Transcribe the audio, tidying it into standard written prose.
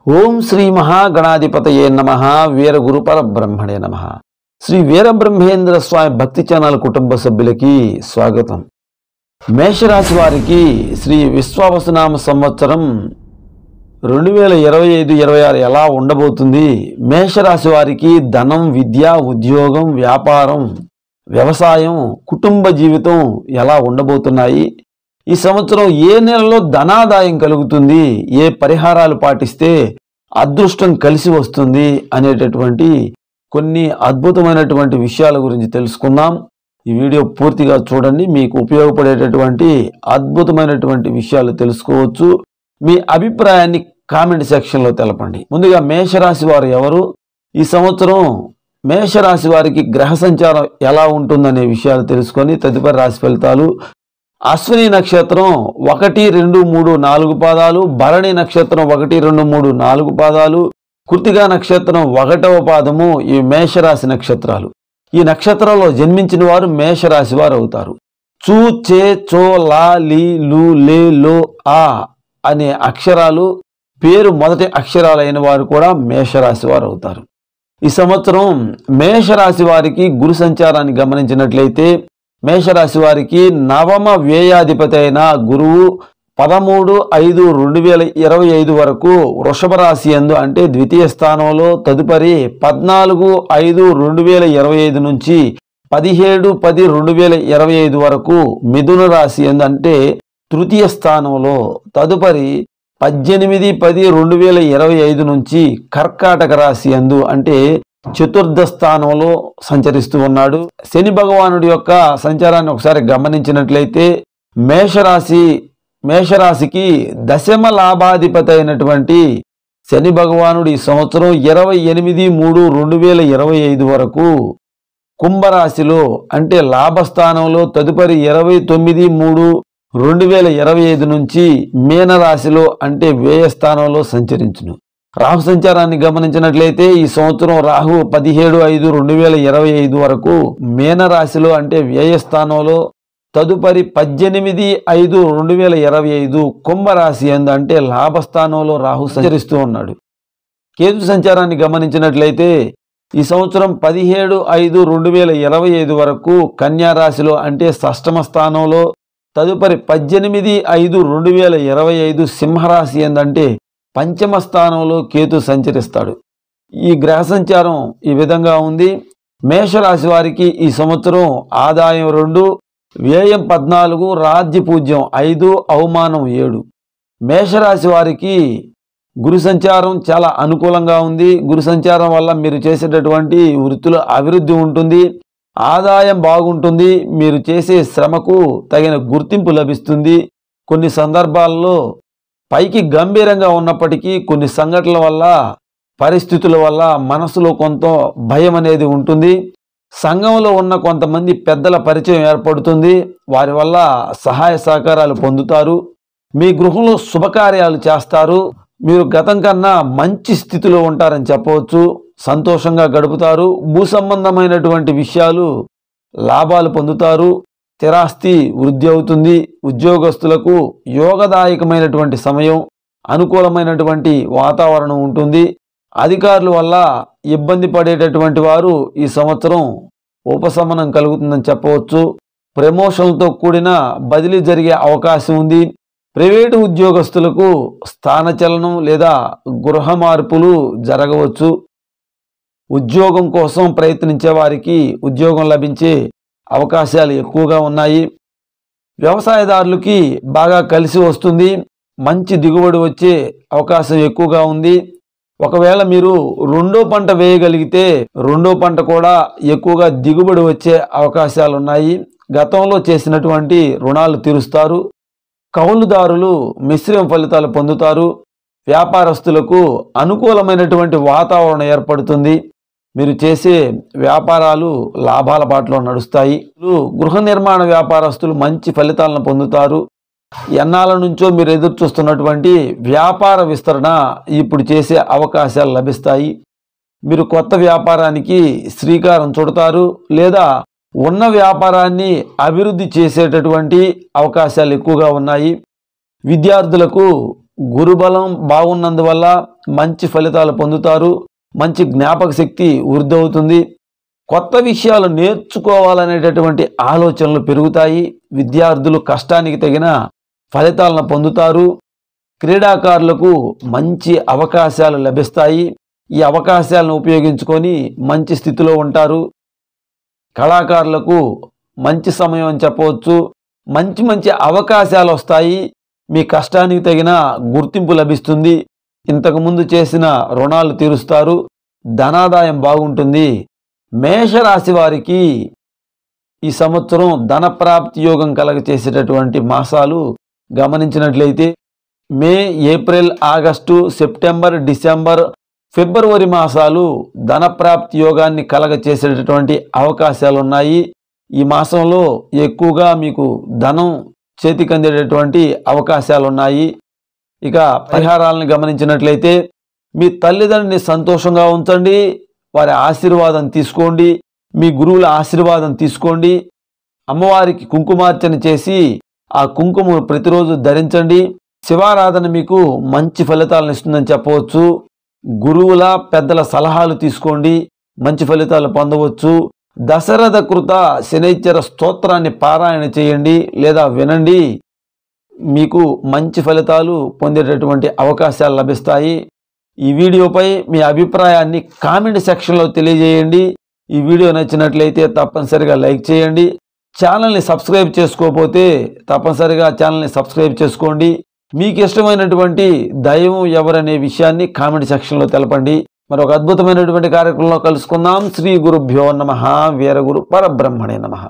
ఓం శ్రీ మహాగణాధిపతయే నమః వీర గురు పరబ్రహ్మణే నమః. శ్రీ వీరబ్రహ్మేంద్ర స్వామి భక్తి ఛానల్ కుటుంబ సభ్యులకి స్వాగతం. మేషరాశి వారికి శ్రీ విశ్వావసునామ సంవత్సరం 2025-26 ఎలా ఉండబోతుంది? మేషరాశి వారికి ధనం, విద్య, ఉద్యోగం, వ్యాపారం, వ్యవసాయం, కుటుంబ జీవితం ఎలా ఉండబోతున్నాయి? ఈ సంవత్సరం ఏ నెలలో ధనాదాయం కలుగుతుంది, ఏ పరిహారాలు పాటిస్తే అదృష్టం కలిసి వస్తుంది అనేటటువంటి కొన్ని అద్భుతమైనటువంటి విషయాల గురించి తెలుసుకుందాం. ఈ వీడియో పూర్తిగా చూడండి, మీకు ఉపయోగపడేటటువంటి అద్భుతమైనటువంటి విషయాలు తెలుసుకోవచ్చు. మీ అభిప్రాయాన్ని కామెంట్ సెక్షన్లో తెలపండి. ముందుగా మేషరాశి వారు ఎవరు? ఈ సంవత్సరం మేషరాశి వారికి గ్రహ సంచారం ఎలా ఉంటుందనే విషయాలు తెలుసుకొని తదుపరి రాశి ఫలితాలు. అశ్విని నక్షత్రం 1, 2, 3, 4 పాదాలు, భరణి నక్షత్రం 1, 2, 3, 4 పాదాలు, కృత్తికా నక్షత్రం 1వ పాదము ఈ మేషరాశి నక్షత్రాలు. ఈ నక్షత్రంలో జన్మించిన వారు మేషరాశి వారు అవుతారు. చూ, చే, చో, లా, లీ, లు, లే, లో, ఆ అనే అక్షరాలు పేరు మొదటి అక్షరాలైన వారు కూడా మేషరాశి వారు అవుతారు. ఈ సంవత్సరం మేషరాశి వారికి గురు సంచారాన్ని గమనించినట్లయితే మేషరాశి వారికి నవమ వ్యయాధిపతి అయిన గురువు 13/5/2025 వరకు వృషభ రాశి యందు అంటే ద్వితీయ స్థానంలో, తదుపరి 14/5/2025 నుంచి 17/10/2025 వరకు మిథున రాశి యందు అంటే తృతీయ స్థానంలో, తదుపరి 18/10/2025 నుంచి కర్కాటక రాశి యందు అంటే చతుర్థ స్థానంలో సంచరిస్తూ ఉన్నాడు. శని భగవానుడి యొక్క సంచారాన్ని ఒకసారి గమనించినట్లయితే మేషరాశికి దశమ లాభాధిపతి అయినటువంటి శని భగవానుడు ఈ సంవత్సరం 28/3/2025 వరకు కుంభరాశిలో అంటే లాభస్థానంలో, తదుపరి 29/3/2025 నుంచి మీనరాశిలో అంటే వ్యయస్థానంలో సంచరించును. రాహు సంచారాన్ని గమనించినట్లయితే ఈ సంవత్సరం రాహు 17/5/2025 వరకు మీనరాశిలో అంటే వ్యయస్థానంలో, తదుపరి 18/5/2025 కుంభరాశి యందు అంటే లాభస్థానంలో రాహు సంచరిస్తూ ఉన్నాడు. కేతు సంచారాన్ని గమనించినట్లయితే ఈ సంవత్సరం 17/5/2025 వరకు కన్యా రాశిలో అంటే షష్టమ స్థానంలో, తదుపరి 18/5/2025 సింహరాశి యందు అంటే పంచమ స్థానంలో కేతు సంచరిస్తాడు. ఈ గ్రహ సంచారం ఈ విధంగా ఉంది. మేషరాశి వారికి ఈ సంవత్సరం ఆదాయం 2, వ్యయం 14, రాజ్య పూజ్యం 5, అవమానం 7. మేషరాశి వారికి గురు సంచారం చాలా అనుకూలంగా ఉంది. గురు సంచారం వల్ల మీరు చేసేటటువంటి వృత్తిలో అభివృద్ధి ఉంటుంది, ఆదాయం బాగుంటుంది, మీరు చేసే శ్రమకు తగిన గుర్తింపు లభిస్తుంది. కొన్ని సందర్భాల్లో పైకి గంభీరంగా ఉన్నప్పటికీ కొన్ని సంఘటనల వల్ల, పరిస్థితుల వల్ల మనసులో కొంత భయం అనేది ఉంటుంది. సంఘంలో ఉన్న కొంతమంది పెద్దల పరిచయం ఏర్పడుతుంది, వారి వల్ల సహాయ సహకారాలు పొందుతారు. మీ గృహంలో శుభకార్యాలు చేస్తారు. మీరు గతం కన్నా మంచి స్థితిలో ఉంటారని చెప్పవచ్చు. సంతోషంగా గడుపుతారు. భూ సంబంధమైనటువంటి విషయాలు లాభాలు పొందుతారు. స్థిరాస్తి వృద్ధి అవుతుంది. ఉద్యోగస్తులకు యోగదాయకమైనటువంటి సమయం, అనుకూలమైనటువంటి వాతావరణం ఉంటుంది. అధికారుల వల్ల ఇబ్బంది పడేటటువంటి వారు ఈ సంవత్సరం ఉపశమనం కలుగుతుందని చెప్పవచ్చు. ప్రమోషన్లతో కూడిన బదిలీ జరిగే అవకాశం ఉంది. ప్రైవేటు ఉద్యోగస్తులకు స్థానచలనం లేదా గృహ మార్పులు జరగవచ్చు. ఉద్యోగం కోసం ప్రయత్నించే వారికి ఉద్యోగం లభించే అవకాశాలు ఎక్కువగా ఉన్నాయి. వ్యవసాయదారులకి బాగా కలిసి వస్తుంది. మంచి దిగుబడి వచ్చే అవకాశం ఎక్కువగా ఉంది. ఒకవేళ మీరు రెండో పంట వేయగలిగితే రెండో పంట కూడా ఎక్కువగా దిగుబడి వచ్చే అవకాశాలు ఉన్నాయి. గతంలో చేసినటువంటి రుణాలు తీరుస్తారు. కౌలుదారులు మిశ్రమ ఫలితాలు పొందుతారు. వ్యాపారస్తులకు అనుకూలమైనటువంటి వాతావరణం ఏర్పడుతుంది. మీరు చేసే వ్యాపారాలు లాభాల బాటలో నడుస్తాయి. గృహ నిర్మాణ వ్యాపారస్తులు మంచి ఫలితాలను పొందుతారు. ఎన్నాళ్ళ నుంచో మీరు ఎదురు చూస్తున్నటువంటి వ్యాపార విస్తరణ ఇప్పుడు చేసే అవకాశాలు లభిస్తాయి. మీరు కొత్త వ్యాపారానికి శ్రీకారం చుడతారు, లేదా ఉన్న వ్యాపారాన్ని అభివృద్ధి చేసేటటువంటి అవకాశాలు ఎక్కువగా ఉన్నాయి. విద్యార్థులకు గురుబలం బాగున్నందువల్ల మంచి ఫలితాలు పొందుతారు. మంచి జ్ఞాపక శక్తి వృద్ధి అవుతుంది. కొత్త విషయాలు నేర్చుకోవాలనేటటువంటి ఆలోచనలు పెరుగుతాయి. విద్యార్థులు కష్టానికి తగిన ఫలితాలను పొందుతారు. క్రీడాకారులకు మంచి అవకాశాలు లభిస్తాయి. ఈ అవకాశాలను ఉపయోగించుకొని మంచి స్థితిలో ఉంటారు. కళాకారులకు మంచి సమయం అని చెప్పవచ్చు. మంచి అవకాశాలు వస్తాయి. మీ కష్టానికి తగిన గుర్తింపు లభిస్తుంది. ఇంతకుముందు చేసిన రుణాలు తీరుస్తారు. ధనాదాయం బాగుంటుంది. మేషరాశి వారికి ఈ సంవత్సరం ధన ప్రాప్తి యోగం కలగచేసేటటువంటి మాసాలు గమనించినట్లయితే మే, ఏప్రిల్, ఆగస్టు, సెప్టెంబర్, డిసెంబర్, ఫిబ్రవరి మాసాలు ధన ప్రాప్తి యోగాన్ని కలగచేసేటటువంటి అవకాశాలు ఉన్నాయి. ఈ మాసంలో ఎక్కువగా మీకు ధనం చేతికి అందేటటువంటి అవకాశాలు ఉన్నాయి. ఇక పరిహారాలను గమనించినట్లయితే మీ తల్లిదండ్రుని సంతోషంగా ఉంచండి. వారి ఆశీర్వాదం తీసుకోండి. మీ గురువుల ఆశీర్వాదం తీసుకోండి. అమ్మవారికి కుంకుమార్చన చేసి ఆ కుంకుమను ప్రతిరోజు ధరించండి. శివారాధన మీకు మంచి ఫలితాలను ఇస్తుందని చెప్పవచ్చు. గురువుల పెద్దల సలహాలు తీసుకోండి. మంచి ఫలితాలు పొందవచ్చు. దశరథ కృత శనైశ్చర స్తోత్రాన్ని పారాయణ చేయండి లేదా వినండి. మీకు మంచి ఫలితాలు పొందేటటువంటి అవకాశాలు లభిస్తాయి. ఈ వీడియోపై మీ అభిప్రాయాన్ని కామెంట్ సెక్షన్లో తెలియజేయండి. ఈ వీడియో నచ్చినట్లయితే తప్పనిసరిగా లైక్ చేయండి. ఛానల్ని సబ్స్క్రైబ్ చేసుకోకపోతే తప్పనిసరిగా ఛానల్ని సబ్స్క్రైబ్ చేసుకోండి. మీకు ఇష్టమైనటువంటి దైవం ఎవరనే విషయాన్ని కామెంట్ సెక్షన్లో తెలపండి. మరొక అద్భుతమైనటువంటి కార్యక్రమంలో కలుసుకుందాం. శ్రీ గురుభ్యో నమః. వీరగురు పరబ్రహ్మణే నమః.